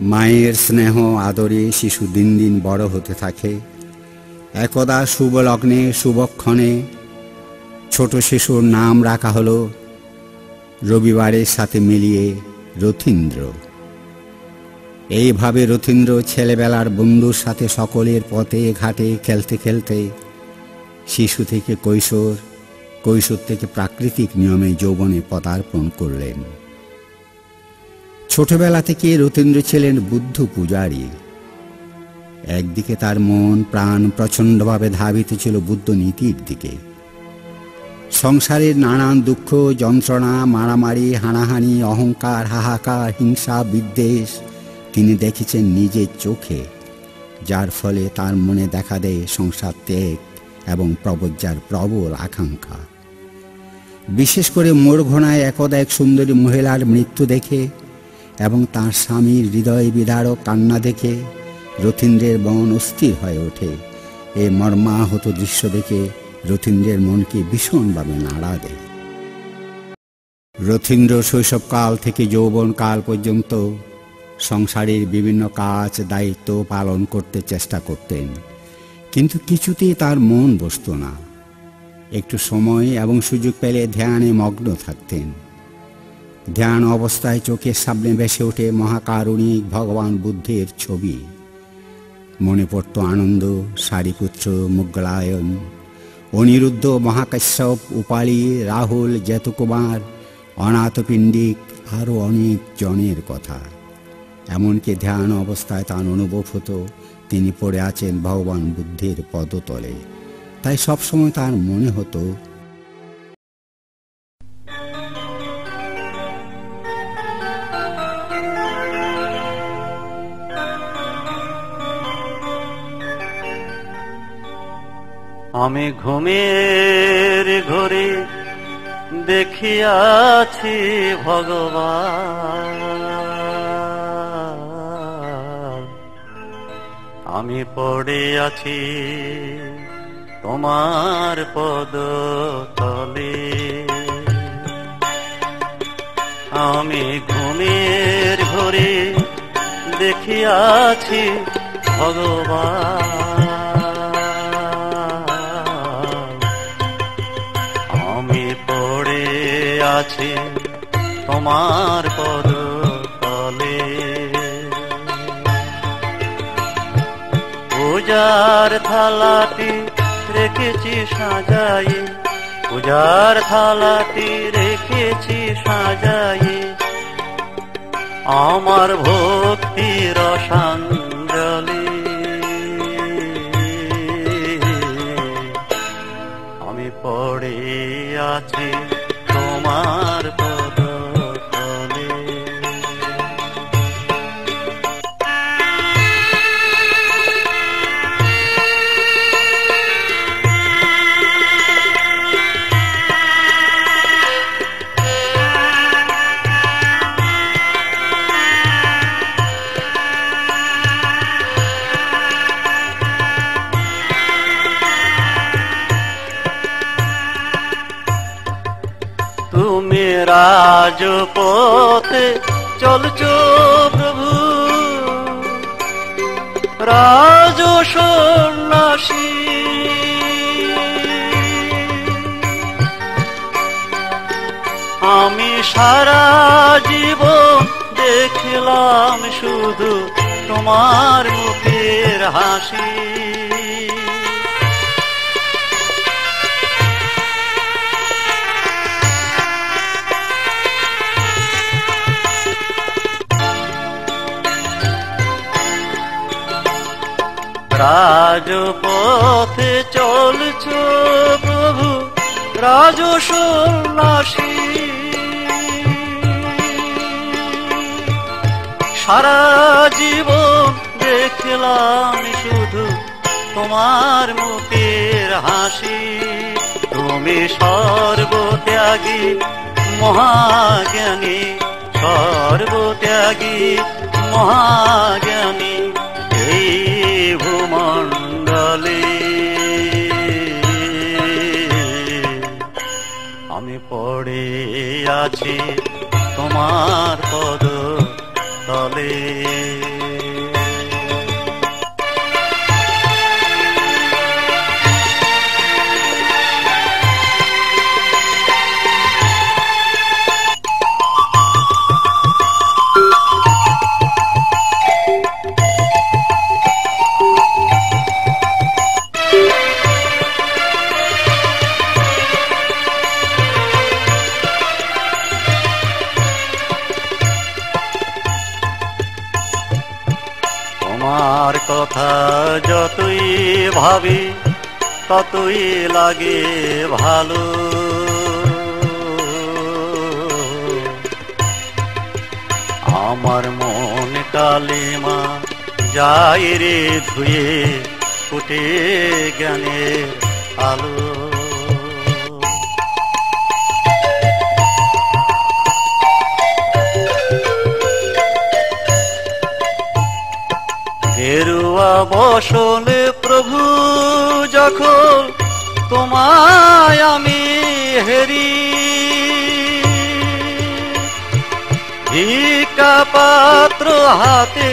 মায়ের স্নেহ আদরে শিশু দিন দিন বড় হতে থাকে। একদা শুভ লগ্নে শুভক্ষণে ছোট শিশুর নাম রাখা হলো রবিবারের সাথে মিলিয়ে রথীন্দ্র। এইভাবে রথীন্দ্র ছেলেবেলার বন্ধুর সাথে সকলের পথে ঘাটে খেলতে খেলতে শিশু থেকে কৈশোর, কৈশোর থেকে প্রাকৃতিক নিয়মে যৌবনে পদার্পণ করলেন। ছোটবেলা থেকে রথীন্দ্র ছিলেন বুদ্ধ পূজারী। একদিকে তার মন প্রাণ প্রচণ্ডভাবে ধাবিত ছিল বুদ্ধ নীতির দিকে। সংসারের নানান দুঃখ যন্ত্রণা, মারামারি, হানাহানি, অহংকার, হাহাকার, হিংসা, বিদ্বেষ তিনি দেখেছেন নিজের চোখে, যার ফলে তার মনে দেখা দেয় সংসার ত্যাগ এবং প্রবজ্জার প্রবল আকাঙ্ক্ষা। বিশেষ করে মোড়ঘোনায় একদা এক সুন্দরী মহিলার মৃত্যু দেখে এবং তার স্বামীর হৃদয় বিদারক কান্না দেখে রথীন্দ্রের মন অস্থির হয়ে ওঠে। এই মর্মাহত দৃশ্য দেখে রথীন্দ্রের মনকে ভীষণভাবে নাড়া দেয়। রথীন্দ্র শৈশবকাল থেকে যৌবনকাল পর্যন্ত সংসারের বিভিন্ন কাজ দায়িত্ব পালন করতে চেষ্টা করতেন, কিন্তু কিছুতেই তার মন বসত না। একটু সময় এবং সুযোগ পেলে ধ্যানে মগ্ন থাকতেন। ধ্যান অবস্থায় চোখের সামনে ভেসে ওঠে মহাকারুণিক ভগবান বুদ্ধের ছবি। মনে পড়ত আনন্দ, সারিপুত্র, মুগলায়ন, অনিরুদ্ধ, মহাকাশ্যপ, উপালি, রাহুল, জ্যোতকুমার, অনাথপিণ্ডিক আরও অনেক জনের কথা। এমনকি ধ্যান অবস্থায় তার অনুভব হতো তিনি পড়ে আছেন ভগবান বুদ্ধের পদতলে। তাই সবসময় তার মনে হতো আমি ঘুমের ঘরে দেখিয়াছি ভগবান, আমি পড়ে আছি তোমার পদতলে। আমি ঘুমের ঘরে দেখিয়াছি ভগবান, আমি পড়ে আছি তোমার পদতলে। পূজার থালাটি রেখেছি সাজাই, পূজার থালাটি রেখেছি সাজাই, আমার ভক্তির রসাঞ্জলি। আমি পড়ে আছি তোমার পদতলে। তুমি রাজপথে চলছো প্রভু, রাজ সন্ন্যাসী, আমি সারা জীবন দেখলাম শুধু তোমার মুখের হাসি। রাজপথে চলছো প্রভু, রাজ সন্ন্যাসী, সারা জীবন দেখলাম শুধু তোমার মুখের হাসি। তুমি সর্বত্যাগী মহাজ্ঞানী, সর্বত্যাগী মহাজ্ঞানী, এই ভূমণ্ডলে আমি পড়ে আছি তোমার পদতলে। তোমার কথা যতই ভাবি ততই লাগে ভালো। আমার মন কালিমা যাই রে ধুয়ে ফুটে জ্ঞানের আলো। গেরুয়া বসলে প্রভু যখন তোমায় আমি হেরি, ভিক্ষা পাত্র হাতে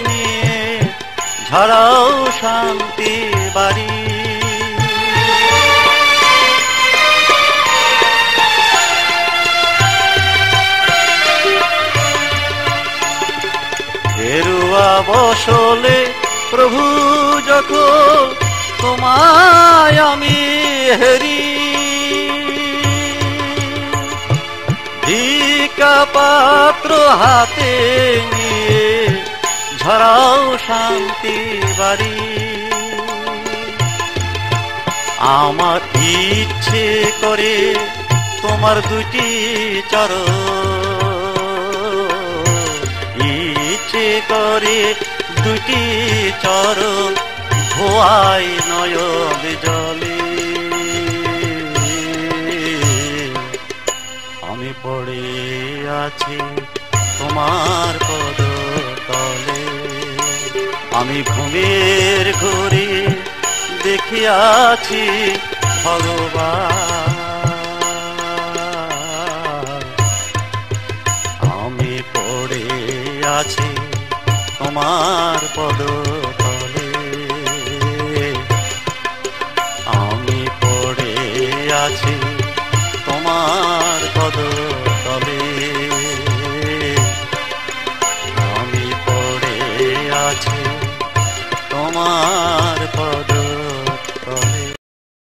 নিয়ে ঝাড়াও শান্তি বাড়ি। গেরুয়া বসলে প্রভু যখন তোমায় আমি হেরি, ভিক্ষা পাত্র হাতে নিয়ে ঝরাও শান্তি বাড়ি। আমার ইচ্ছে করে তোমার দুটি চরণ, ইচ্ছে করে দুটি চরণ ধোয়াই নয়ন জলে। আমি পড়ে আছি তোমার পদতলে, আমি ঘুমের ঘুরে দেখিয়াছি ভগবান। আমি পড়ে আছি তোমার পদতলে, আমি পড়ে আছি তোমার